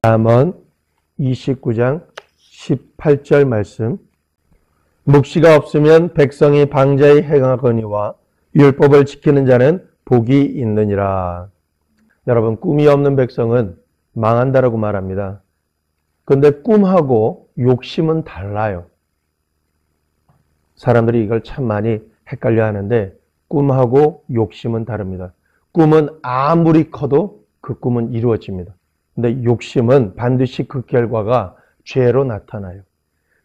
잠언 29장 18절 말씀. 묵시가 없으면 백성이 방자히 행하거니와 율법을 지키는 자는 복이 있느니라. 여러분, 꿈이 없는 백성은 망한다라고 말합니다. 그런데 꿈하고 욕심은 달라요. 사람들이 이걸 참 많이 헷갈려 하는데 꿈하고 욕심은 다릅니다. 꿈은 아무리 커도 그 꿈은 이루어집니다. 근데 욕심은 반드시 그 결과가 죄로 나타나요.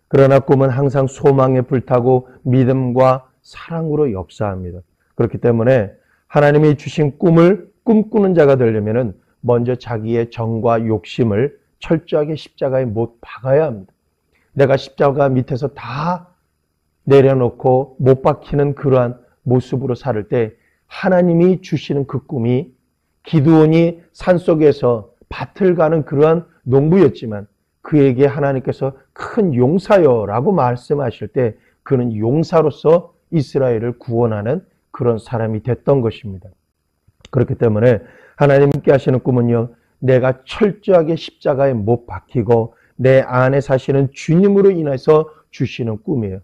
그러나 꿈은 항상 소망에 불타고 믿음과 사랑으로 역사합니다. 그렇기 때문에 하나님이 주신 꿈을 꿈꾸는 자가 되려면 먼저 자기의 정과 욕심을 철저하게 십자가에 못 박아야 합니다. 내가 십자가 밑에서 다 내려놓고 못 박히는 그러한 모습으로 살 때 하나님이 주시는 그 꿈이 기드온이 산속에서 밭을 가는 그러한 농부였지만 그에게 하나님께서 큰 용사여라고 말씀하실 때 그는 용사로서 이스라엘을 구원하는 그런 사람이 됐던 것입니다. 그렇기 때문에 하나님께 하시는 꿈은요, 내가 철저하게 십자가에 못 박히고 내 안에 사시는 주님으로 인해서 주시는 꿈이에요.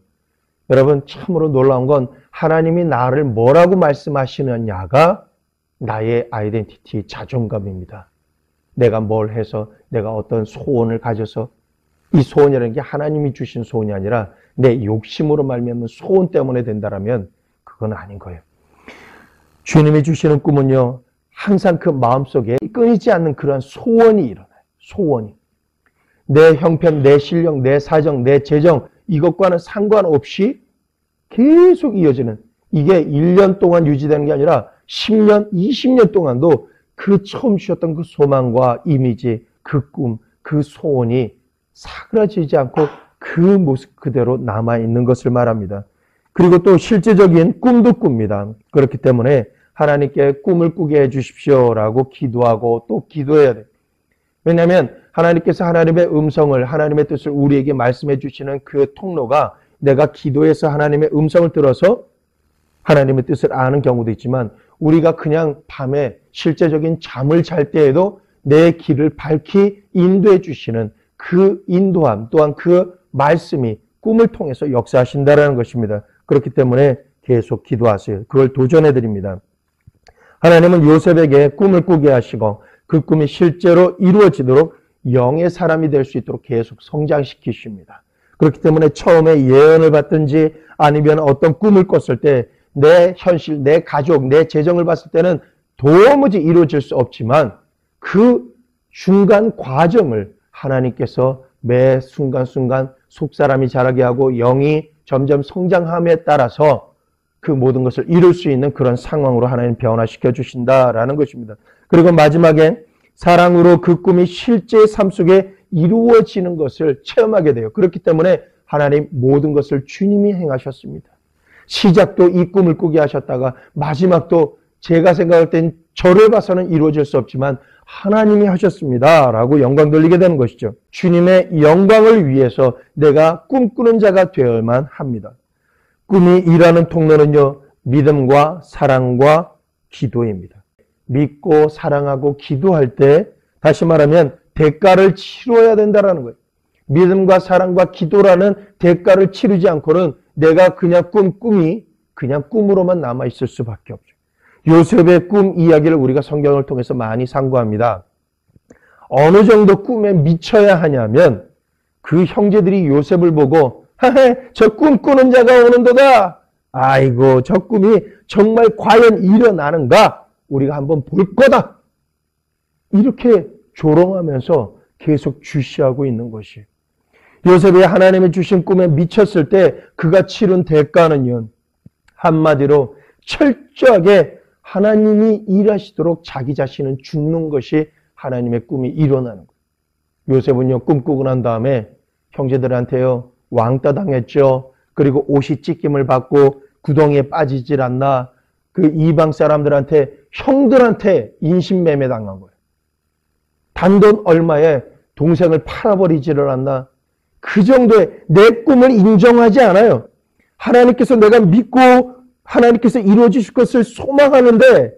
여러분, 참으로 놀라운 건 하나님이 나를 뭐라고 말씀하시느냐가 나의 아이덴티티, 자존감입니다. 내가 뭘 해서 내가 어떤 소원을 가져서 이 소원이라는 게 하나님이 주신 소원이 아니라 내 욕심으로 말미암은 소원 때문에 된다라면 그건 아닌 거예요. 주님이 주시는 꿈은요, 항상 그 마음속에 끊이지 않는 그러한 소원이 일어나요. 소원이. 내 형편, 내 실력, 내 사정, 내 재정 이것과는 상관없이 계속 이어지는, 이게 1년 동안 유지되는 게 아니라 10년, 20년 동안도 그 처음 주셨던 그 소망과 이미지, 그 꿈, 그 소원이 사그라지지 않고 그 모습 그대로 남아있는 것을 말합니다. 그리고 또 실제적인 꿈도 꿉니다. 그렇기 때문에 하나님께 꿈을 꾸게 해주십시오라고 기도하고 또 기도해야 돼요. 왜냐하면 하나님께서 하나님의 음성을, 하나님의 뜻을 우리에게 말씀해 주시는 그 통로가 내가 기도해서 하나님의 음성을 들어서 하나님의 뜻을 아는 경우도 있지만 우리가 그냥 밤에 실제적인 잠을 잘 때에도 내 길을 밝히 인도해 주시는 그 인도함 또한 그 말씀이 꿈을 통해서 역사하신다는 것입니다. 그렇기 때문에 계속 기도하세요. 그걸 도전해 드립니다. 하나님은 요셉에게 꿈을 꾸게 하시고 그 꿈이 실제로 이루어지도록 영의 사람이 될 수 있도록 계속 성장시키십니다. 그렇기 때문에 처음에 예언을 받든지 아니면 어떤 꿈을 꿨을 때 내 현실, 내 가족, 내 재정을 봤을 때는 도무지 이루어질 수 없지만 그 중간 과정을 하나님께서 매 순간순간 속사람이 자라게 하고 영이 점점 성장함에 따라서 그 모든 것을 이룰 수 있는 그런 상황으로 하나님 변화시켜 주신다라는 것입니다. 그리고 마지막에 사랑으로 그 꿈이 실제 삶 속에 이루어지는 것을 체험하게 돼요. 그렇기 때문에 하나님 모든 것을 주님이 행하셨습니다. 시작도 이 꿈을 꾸게 하셨다가 마지막도 제가 생각할 땐 저를 봐서는 이루어질 수 없지만 하나님이 하셨습니다 라고 영광 돌리게 되는 것이죠. 주님의 영광을 위해서 내가 꿈꾸는 자가 되어야만 합니다. 꿈이 일하는 통로는요, 믿음과 사랑과 기도입니다. 믿고 사랑하고 기도할 때 다시 말하면 대가를 치러야 된다는 거예요. 믿음과 사랑과 기도라는 대가를 치르지 않고는 내가 그냥 꿈이 그냥 꿈으로만 남아있을 수밖에 없죠. 요셉의 꿈 이야기를 우리가 성경을 통해서 많이 상고합니다. 어느 정도 꿈에 미쳐야 하냐면 그 형제들이 요셉을 보고 하헤, 저 꿈꾸는 자가 오는도다. 아이고, 저 꿈이 정말 과연 일어나는가? 우리가 한번 볼 거다. 이렇게 조롱하면서 계속 주시하고 있는 것이에요. 요셉이 하나님이 주신 꿈에 미쳤을 때 그가 치른 대가는요, 한마디로 철저하게 하나님이 일하시도록 자기 자신은 죽는 것이 하나님의 꿈이 일어나는 거예요. 요셉은요, 꿈꾸고 난 다음에 형제들한테요, 왕따 당했죠. 그리고 옷이 찢김을 받고 구덩이에 빠지질 않나. 그 이방 사람들한테, 형들한테 인신매매 당한 거예요. 단돈 얼마에 동생을 팔아버리지를 않나. 그 정도의 내 꿈을 인정하지 않아요. 하나님께서 내가 믿고 하나님께서 이루어 주실 것을 소망하는데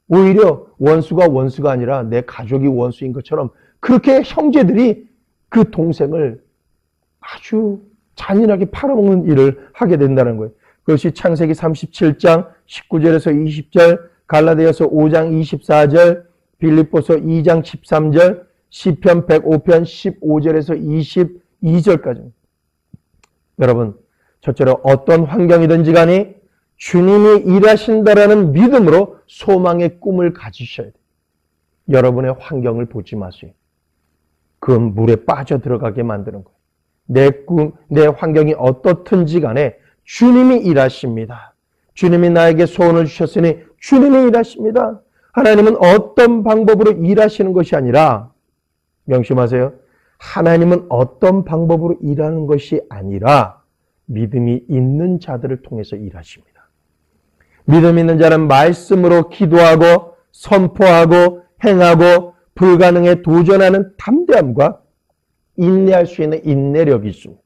오히려 원수가 아니라 내 가족이 원수인 것처럼 그렇게 형제들이 그 동생을 아주 잔인하게 팔아먹는 일을 하게 된다는 거예요. 그것이 창세기 37장 19절에서 20절, 갈라디아서 5장 24절, 빌립보서 2장 13절, 시편 105편 15절에서 22절까지. 여러분, 첫째로 어떤 환경이든지 간에 주님이 일하신다라는 믿음으로 소망의 꿈을 가지셔야 돼요. 여러분의 환경을 보지 마세요. 그 물에 빠져 들어가게 만드는 거예요. 내 환경이 어떻든지 간에 주님이 일하십니다. 주님이 나에게 소원을 주셨으니 주님이 일하십니다. 하나님은 어떤 방법으로 일하시는 것이 아니라, 명심하세요. 하나님은 어떤 방법으로 일하는 것이 아니라 믿음이 있는 자들을 통해서 일하십니다. 믿음 있는 자는 말씀으로 기도하고 선포하고 행하고 불가능에 도전하는 담대함과 인내할 수 있는 인내력이 있습니다.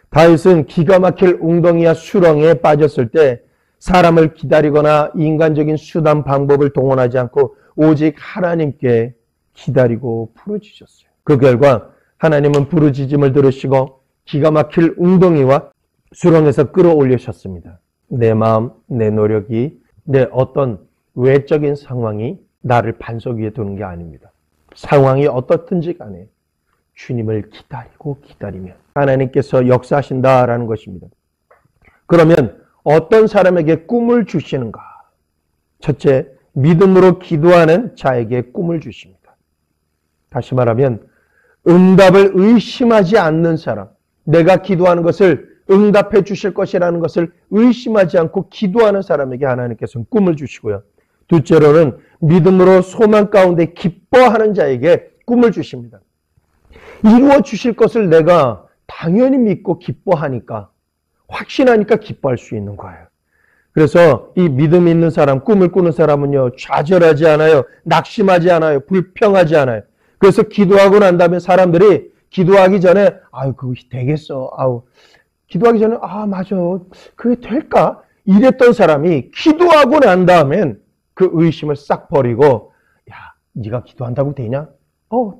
다윗은 기가 막힐 웅덩이와 수렁에 빠졌을 때 사람을 기다리거나 인간적인 수단 방법을 동원하지 않고 오직 하나님께 기다리고 부르짖었어요. 그 결과 하나님은 부르짖음을 들으시고 기가 막힐 웅덩이와 수렁에서 끌어올리셨습니다. 내 마음, 내 노력이, 내 어떤 외적인 상황이 나를 반석 위에 두는 게 아닙니다. 상황이 어떻든지 간에 주님을 기다리고 기다리면 하나님께서 역사하신다라는 것입니다. 그러면 어떤 사람에게 꿈을 주시는가? 첫째, 믿음으로 기도하는 자에게 꿈을 주십니다. 다시 말하면 응답을 의심하지 않는 사람, 내가 기도하는 것을 응답해 주실 것이라는 것을 의심하지 않고 기도하는 사람에게 하나님께서는 꿈을 주시고요. 둘째로는 믿음으로 소망 가운데 기뻐하는 자에게 꿈을 주십니다. 이루어 주실 것을 내가 당연히 믿고 기뻐하니까, 확신하니까 기뻐할 수 있는 거예요. 그래서 이 믿음 있는 사람, 꿈을 꾸는 사람은요, 좌절하지 않아요. 낙심하지 않아요. 불평하지 않아요. 그래서 기도하고 난 다음에 사람들이 기도하기 전에 아유 그거 되겠어. 기도하기 전에 맞아. 그게 될까? 이랬던 사람이 기도하고 난 다음엔 그 의심을 싹 버리고 야, 네가 기도한다고 되냐?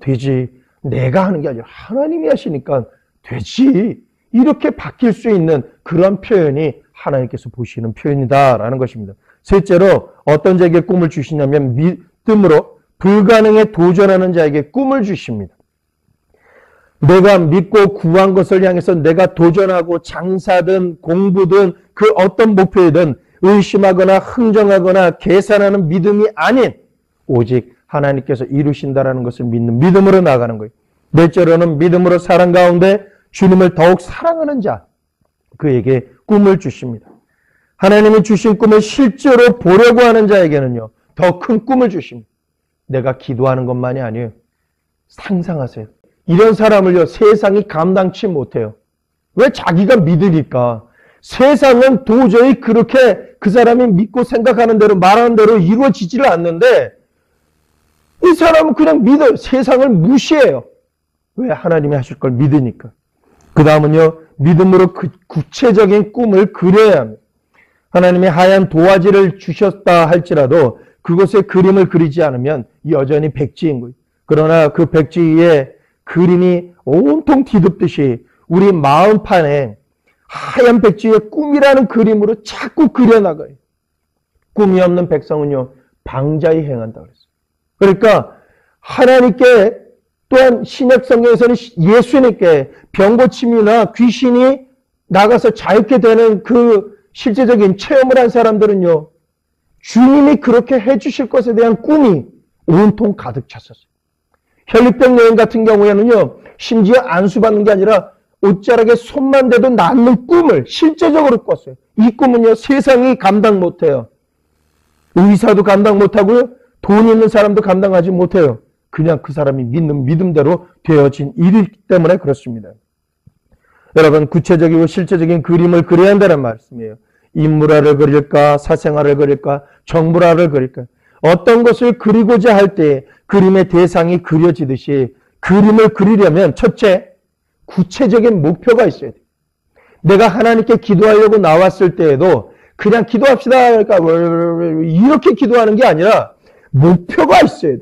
되지. 내가 하는 게 아니라 하나님이 하시니까 되지. 이렇게 바뀔 수 있는 그런 표현이 하나님께서 보시는 표현이다라는 것입니다. 셋째로 어떤 자에게 꿈을 주시냐면 믿음으로 불가능에 도전하는 자에게 꿈을 주십니다. 내가 믿고 구한 것을 향해서 내가 도전하고 장사든 공부든 그 어떤 목표이든 의심하거나 흥정하거나 계산하는 믿음이 아닌 오직 하나님께서 이루신다라는 것을 믿는 믿음으로 나가는 거예요. 넷째로는 믿음으로 사랑 가운데 주님을 더욱 사랑하는 자, 그에게 꿈을 주십니다. 하나님이 주신 꿈을 실제로 보려고 하는 자에게는요, 더 큰 꿈을 주십니다. 내가 기도하는 것만이 아니에요. 상상하세요. 이런 사람을요, 세상이 감당치 못해요. 왜? 자기가 믿으니까. 세상은 도저히 그렇게 그 사람이 믿고 생각하는 대로 말하는 대로 이루어지지를 않는데 이 사람은 그냥 믿어요. 세상을 무시해요. 왜? 하나님이 하실 걸 믿으니까. 그 다음은요, 믿음으로 그 구체적인 꿈을 그려야 합니다. 하나님이 하얀 도화지를 주셨다 할지라도 그것에 그림을 그리지 않으면 여전히 백지인 거예요. 그러나 그 백지 위에 그림이 온통 뒤덮듯이 우리 마음판에 하얀 백지에 꿈이라는 그림으로 자꾸 그려나가요. 꿈이 없는 백성은요, 방자히 행한다 그랬어요. 그러니까 하나님께 또한 신약 성경에서는 예수님께 병고침이나 귀신이 나가서 자유케 되는 그 실제적인 체험을 한 사람들은요, 주님이 그렇게 해주실 것에 대한 꿈이 온통 가득 찼었어요. 혈류병 여인 같은 경우에는요, 심지어 안수받는 게 아니라 옷자락에 손만 대도 낫는 꿈을 실제적으로 꿨어요. 이 꿈은요, 세상이 감당 못해요. 의사도 감당 못하고요, 돈 있는 사람도 감당하지 못해요. 그냥 그 사람이 믿는 믿음대로 되어진 일이기 때문에 그렇습니다. 여러분, 구체적이고 실제적인 그림을 그려야 한다는 말씀이에요. 인물화를 그릴까, 사생활을 그릴까, 정물화를 그릴까. 어떤 것을 그리고자 할 때 그림의 대상이 그려지듯이 그림을 그리려면 첫째, 구체적인 목표가 있어야 돼요. 내가 하나님께 기도하려고 나왔을 때에도 그냥 기도합시다 그러니까 이렇게 기도하는 게 아니라 목표가 있어야 돼요.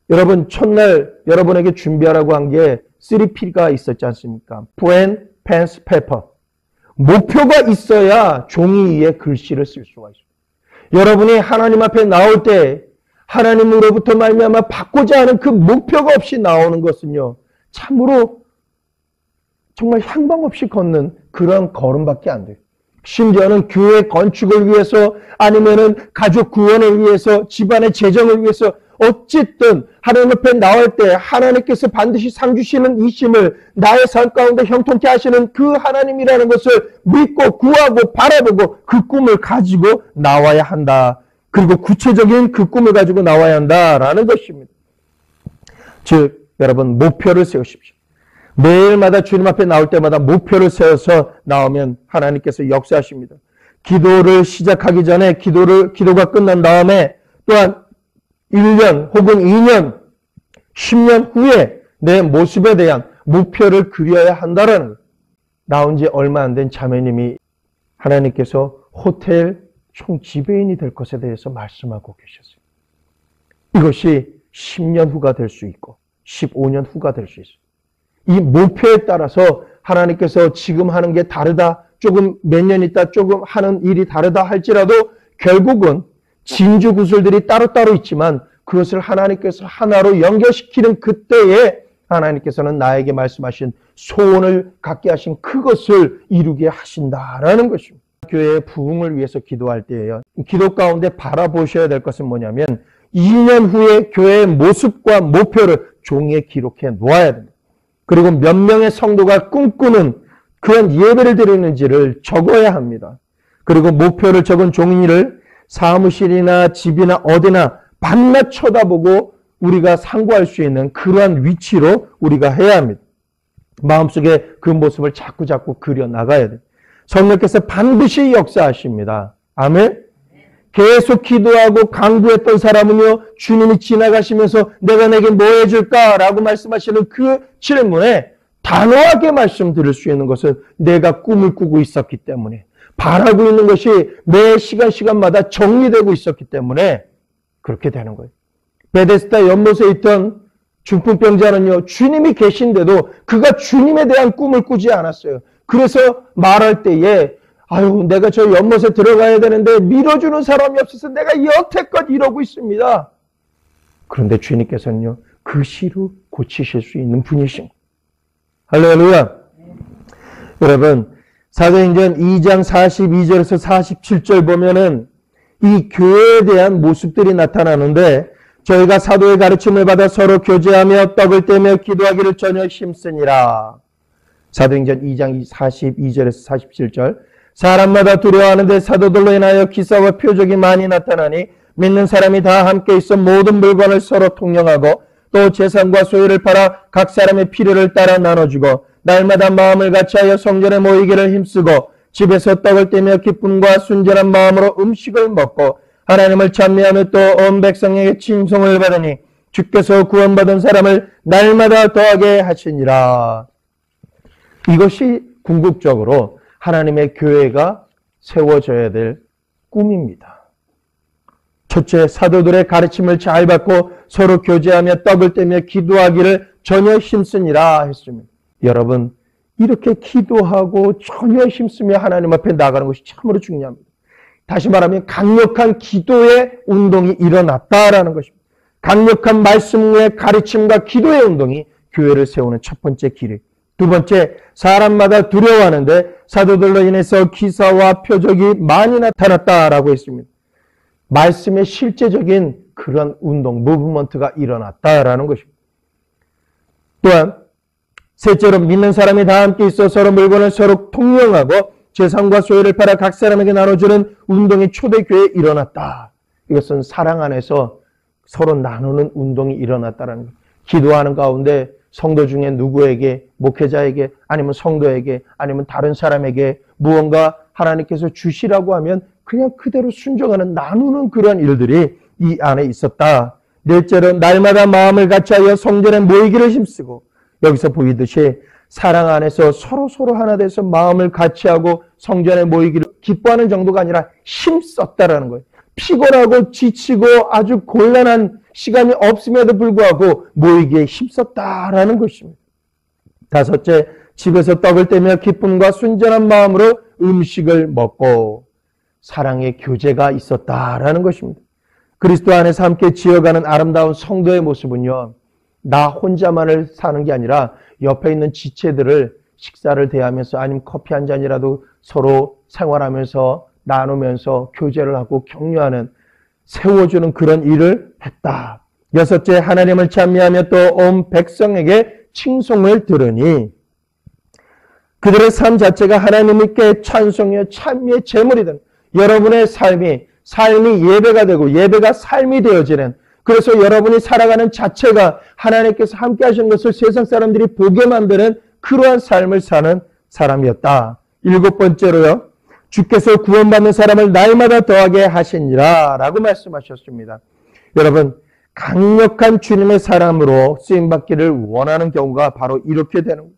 여러분, 첫날 여러분에게 준비하라고 한 게 3P가 있었지 않습니까? Plan, Pens, Paper. 목표가 있어야 종이 위에 글씨를 쓸 수가 있어요. 여러분이 하나님 앞에 나올 때 하나님으로부터 말미암아 받고자 하는 그 목표가 없이 나오는 것은요, 참으로 정말 향방 없이 걷는 그런 걸음밖에 안 돼요. 심지어는 교회 건축을 위해서, 아니면은 가족 구원을 위해서, 집안의 재정을 위해서, 어쨌든 하나님 앞에 나올 때 하나님께서 반드시 상 주시는 이 심을 나의 삶 가운데 형통케 하시는 그 하나님이라는 것을 믿고 구하고 바라보고 그 꿈을 가지고 나와야 한다. 그리고 구체적인 그 꿈을 가지고 나와야 한다라는 것입니다. 즉, 여러분, 목표를 세우십시오. 매일마다 주님 앞에 나올 때마다 목표를 세워서 나오면 하나님께서 역사하십니다. 기도를 시작하기 전에 기도가 끝난 다음에 또한 1년 혹은 2년, 10년 후에 내 모습에 대한 목표를 그려야 한다라는 거예요. 나온 지 얼마 안 된 자매님이 하나님께서 호텔 총 지배인이 될 것에 대해서 말씀하고 계셨어요. 이것이 10년 후가 될 수 있고 15년 후가 될 수 있어요. 이 목표에 따라서 하나님께서 지금 하는 게 다르다, 조금 몇 년 있다 조금 하는 일이 다르다 할지라도 결국은 진주구슬들이 따로따로 있지만 그것을 하나님께서 하나로 연결시키는 그때에 하나님께서는 나에게 말씀하신 소원을 갖게 하신 그것을 이루게 하신다라는 것입니다. 교회의 부흥을 위해서 기도할 때에요, 기도 가운데 바라보셔야 될 것은 뭐냐면 2년 후에 교회의 모습과 목표를 종이에 기록해 놓아야 됩니다. 그리고 몇 명의 성도가 꿈꾸는 그런 예배를 드리는지를 적어야 합니다. 그리고 목표를 적은 종이를 사무실이나 집이나 어디나 밤낮 쳐다보고 우리가 상고할 수 있는 그러한 위치로 우리가 해야 합니다. 마음속에 그 모습을 자꾸 그려나가야 돼요. 성령께서 반드시 역사하십니다. 아멘. 계속 기도하고 강구했던 사람은요, 주님이 지나가시면서 내가 내게 뭐 해줄까? 라고 말씀하시는 그 질문에 단호하게 말씀드릴 수 있는 것은 내가 꿈을 꾸고 있었기 때문에, 바라고 있는 것이 매 시간마다 정리되고 있었기 때문에 그렇게 되는 거예요. 베데스다 연못에 있던 중풍병자는요, 주님이 계신데도 그가 주님에 대한 꿈을 꾸지 않았어요. 그래서 말할 때에 아유, 내가 저 연못에 들어가야 되는데 밀어주는 사람이 없어서 내가 여태껏 이러고 있습니다. 그런데 주님께서는요, 그 시로 고치실 수 있는 분이신 할렐루야. 여러분, 사도행전 2장 42절에서 47절 보면은 이 교회에 대한 모습들이 나타나는데, 저희가 사도의 가르침을 받아 서로 교제하며 떡을 떼며 기도하기를 전혀 힘쓰니라. 사도행전 2장 42절에서 47절. 사람마다 두려워하는데 사도들로 인하여 기사와 표적이 많이 나타나니 믿는 사람이 다 함께 있어 모든 물건을 서로 통용하고 또 재산과 소유를 팔아 각 사람의 필요를 따라 나눠주고 날마다 마음을 같이하여 성전에 모이기를 힘쓰고 집에서 떡을 떼며 기쁨과 순전한 마음으로 음식을 먹고 하나님을 찬미하며 또 온 백성에게 칭송을 받으니 주께서 구원받은 사람을 날마다 더하게 하시니라. 이것이 궁극적으로 하나님의 교회가 세워져야 될 꿈입니다. 첫째, 사도들의 가르침을 잘 받고 서로 교제하며 떡을 떼며 기도하기를 전혀 힘쓰니라 했습니다. 여러분, 이렇게 기도하고 전혀 힘쓰며 하나님 앞에 나가는 것이 참으로 중요합니다. 다시 말하면 강력한 기도의 운동이 일어났다라는 것입니다. 강력한 말씀의 가르침과 기도의 운동이 교회를 세우는 첫 번째 길이에요. 두 번째, 사람마다 두려워하는데 사도들로 인해서 기사와 표적이 많이 나타났다라고 했습니다. 말씀의 실제적인 그런 운동, 무브먼트가 일어났다라는 것입니다. 또한 셋째로, 믿는 사람이 다 함께 있어 서로 물건을 서로 통용하고 재산과 소유를 팔아 각 사람에게 나눠주는 운동이 초대교회에 일어났다. 이것은 사랑 안에서 서로 나누는 운동이 일어났다는 거예요. 기도하는 가운데 성도 중에 누구에게, 목회자에게, 아니면 성도에게, 아니면 다른 사람에게 무언가 하나님께서 주시라고 하면 그냥 그대로 순종하는, 나누는 그런 일들이 이 안에 있었다. 넷째로, 날마다 마음을 같이하여 성전에 모이기를 힘쓰고, 여기서 보이듯이 사랑 안에서 서로 하나 돼서 마음을 같이하고 성전에 모이기를 기뻐하는 정도가 아니라 힘썼다라는 거예요. 피곤하고 지치고 아주 곤란한 시간이 없음에도 불구하고 모이기에 힘썼다라는 것입니다. 다섯째, 집에서 떡을 떼며 기쁨과 순전한 마음으로 음식을 먹고 사랑의 교제가 있었다라는 것입니다. 그리스도 안에서 함께 지어가는 아름다운 성도의 모습은요, 나 혼자만을 사는 게 아니라 옆에 있는 지체들을 식사를 대하면서 아니면 커피 한 잔이라도 서로 생활하면서 나누면서 교제를 하고 격려하는, 세워주는 그런 일을 했다. 여섯째, 하나님을 찬미하며 또 온 백성에게 칭송을 들으니 그들의 삶 자체가 하나님께 찬송이요 찬미의 제물이든, 여러분의 삶이 예배가 되고 예배가 삶이 되어지는, 그래서 여러분이 살아가는 자체가 하나님께서 함께 하시는 것을 세상 사람들이 보게 만드는 그러한 삶을 사는 사람이었다. 일곱 번째로요, 주께서 구원받는 사람을 날마다 더하게 하시니라 라고 말씀하셨습니다. 여러분, 강력한 주님의 사람으로 쓰임받기를 원하는 경우가 바로 이렇게 되는 거예요.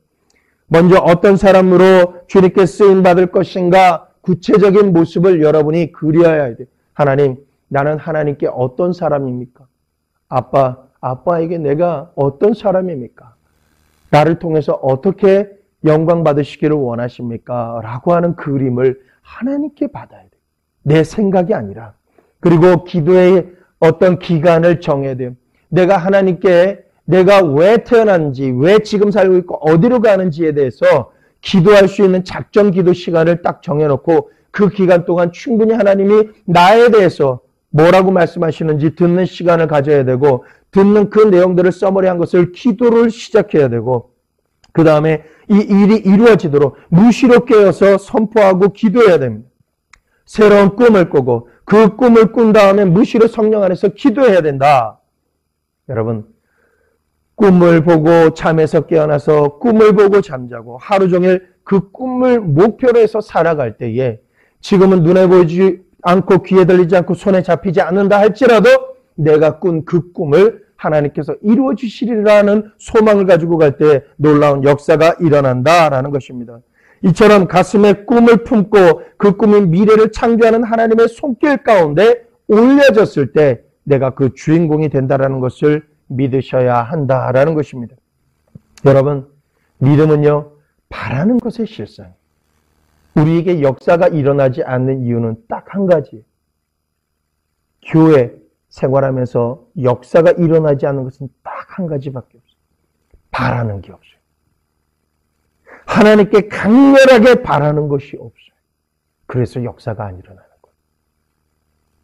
먼저 어떤 사람으로 주님께 쓰임받을 것인가 구체적인 모습을 여러분이 그려야 돼요. 하나님, 나는 하나님께 어떤 사람입니까? 아빠에게 내가 어떤 사람입니까? 나를 통해서 어떻게 영광 받으시기를 원하십니까? 라고 하는 그림을 하나님께 받아야 돼요. 내 생각이 아니라. 그리고 기도의 어떤 기간을 정해야 돼요. 내가 하나님께 내가 왜 태어났는지, 왜 지금 살고 있고 어디로 가는지에 대해서 기도할 수 있는 작전 기도 시간을 딱 정해놓고 그 기간 동안 충분히 하나님이 나에 대해서 뭐라고 말씀하시는지 듣는 시간을 가져야 되고, 듣는 그 내용들을 써머리한 것을 기도를 시작해야 되고, 그 다음에 이 일이 이루어지도록 무시로 깨어서 선포하고 기도해야 됩니다. 새로운 꿈을 꾸고 그 꿈을 꾼 다음에 무시로 성령 안에서 기도해야 된다. 여러분, 꿈을 보고 잠에서 깨어나서 꿈을 보고 잠자고 하루 종일 그 꿈을 목표로 해서 살아갈 때에 지금은 눈에 보이지 않고 귀에 들리지 않고 손에 잡히지 않는다 할지라도 내가 꾼 그 꿈을 하나님께서 이루어 주시리라는 소망을 가지고 갈 때 놀라운 역사가 일어난다라는 것입니다. 이처럼 가슴에 꿈을 품고 그 꿈이 미래를 창조하는 하나님의 손길 가운데 올려졌을 때 내가 그 주인공이 된다라는 것을 믿으셔야 한다라는 것입니다. 여러분, 믿음은요, 바라는 것의 실상. 우리에게 역사가 일어나지 않는 이유는 딱 한 가지. 교회 생활하면서 역사가 일어나지 않는 것은 딱 한 가지밖에 없어요. 바라는 게 없어요. 하나님께 강렬하게 바라는 것이 없어요. 그래서 역사가 안 일어나는 거예요.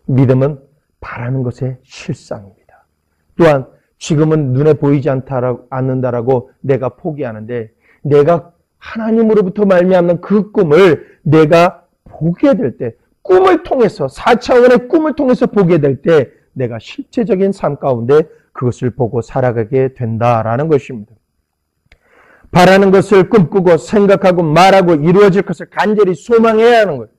믿음은 바라는 것의 실상입니다. 또한 지금은 눈에 보이지 않는다라고 내가 포기하는데, 내가 하나님으로부터 말미암는 그 꿈을 내가 보게 될 때, 꿈을 통해서 4차원의 꿈을 통해서 보게 될 때 내가 실제적인 삶 가운데 그것을 보고 살아가게 된다라는 것입니다. 바라는 것을 꿈꾸고 생각하고 말하고 이루어질 것을 간절히 소망해야 하는 거예요.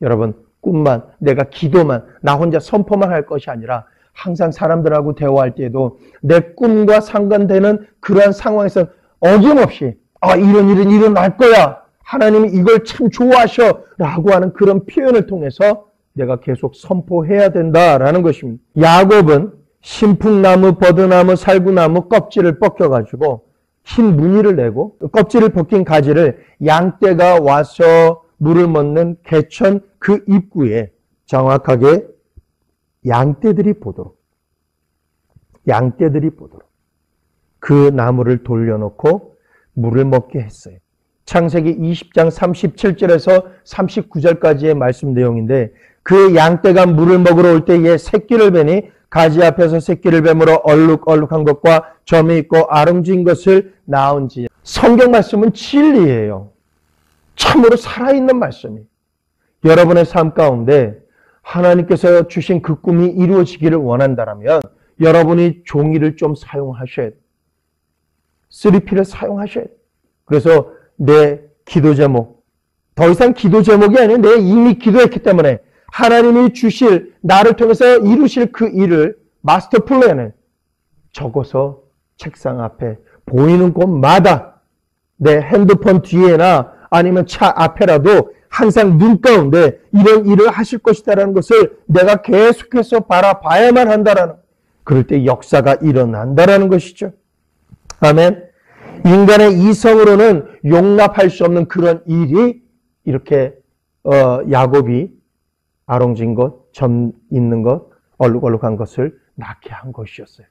여러분, 꿈만, 내가 기도만, 나 혼자 선포만 할 것이 아니라 항상 사람들하고 대화할 때에도 내 꿈과 상관되는 그러한 상황에서 어김없이 이런 일은 일어날 거야, 하나님이 이걸 참 좋아하셔 라고 하는 그런 표현을 통해서 내가 계속 선포해야 된다라는 것입니다. 야곱은 신풍나무, 버드나무, 살구나무 껍질을 벗겨가지고 흰 무늬를 내고 껍질을 벗긴 가지를 양떼가 와서 물을 먹는 개천 그 입구에 정확하게 양떼들이 보도록 그 나무를 돌려놓고 물을 먹게 했어요. 창세기 20장 37절에서 39절까지의 말씀 내용인데, 그 양떼가 물을 먹으러 올 때에 새끼를 베니 가지 앞에서 새끼를 뱀으로 얼룩얼룩한 것과 점이 있고 아름진 것을 낳은지. 성경 말씀은 진리예요. 참으로 살아있는 말씀이에요. 여러분의 삶 가운데 하나님께서 주신 그 꿈이 이루어지기를 원한다면 여러분이 종이를 좀 사용하셔야 돼요. 3P를 사용하셔야 돼요. 그래서 내 기도 제목, 더 이상 기도 제목이 아니라 내가 이미 기도했기 때문에 하나님이 주실, 나를 통해서 이루실 그 일을, 마스터 플랜을 적어서 책상 앞에 보이는 곳마다 내 핸드폰 뒤에나 아니면 차 앞에라도 항상 눈 가운데 이런 일을 하실 것이다라는 것을 내가 계속해서 바라봐야만 한다라는, 그럴 때 역사가 일어난다라는 것이죠. 아멘. 인간의 이성으로는 용납할 수 없는 그런 일이 이렇게 야곱이 아롱진 것, 점 있는 것, 얼룩얼룩한 것을 낳게 한 것이었어요.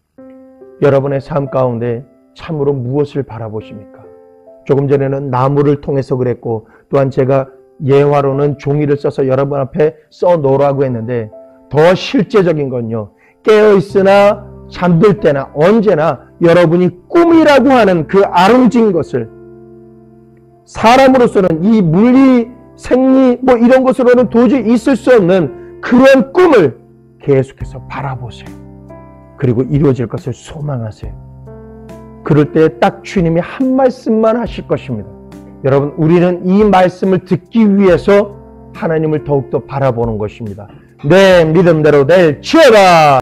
여러분의 삶 가운데 참으로 무엇을 바라보십니까? 조금 전에는 나무를 통해서 그랬고, 또한 제가 예화로는 종이를 써서 여러분 앞에 써놓으라고 했는데, 더 실제적인 건요, 깨어있으나 잠들 때나 언제나 여러분이 꿈이라고 하는 그 아롱진 것을, 사람으로서는 이 물리, 생리 뭐 이런 것으로는 도저히 있을 수 없는 그런 꿈을 계속해서 바라보세요. 그리고 이루어질 것을 소망하세요. 그럴 때 딱 주님이 한 말씀만 하실 것입니다. 여러분, 우리는 이 말씀을 듣기 위해서 하나님을 더욱더 바라보는 것입니다. 내 믿음대로 될지어다.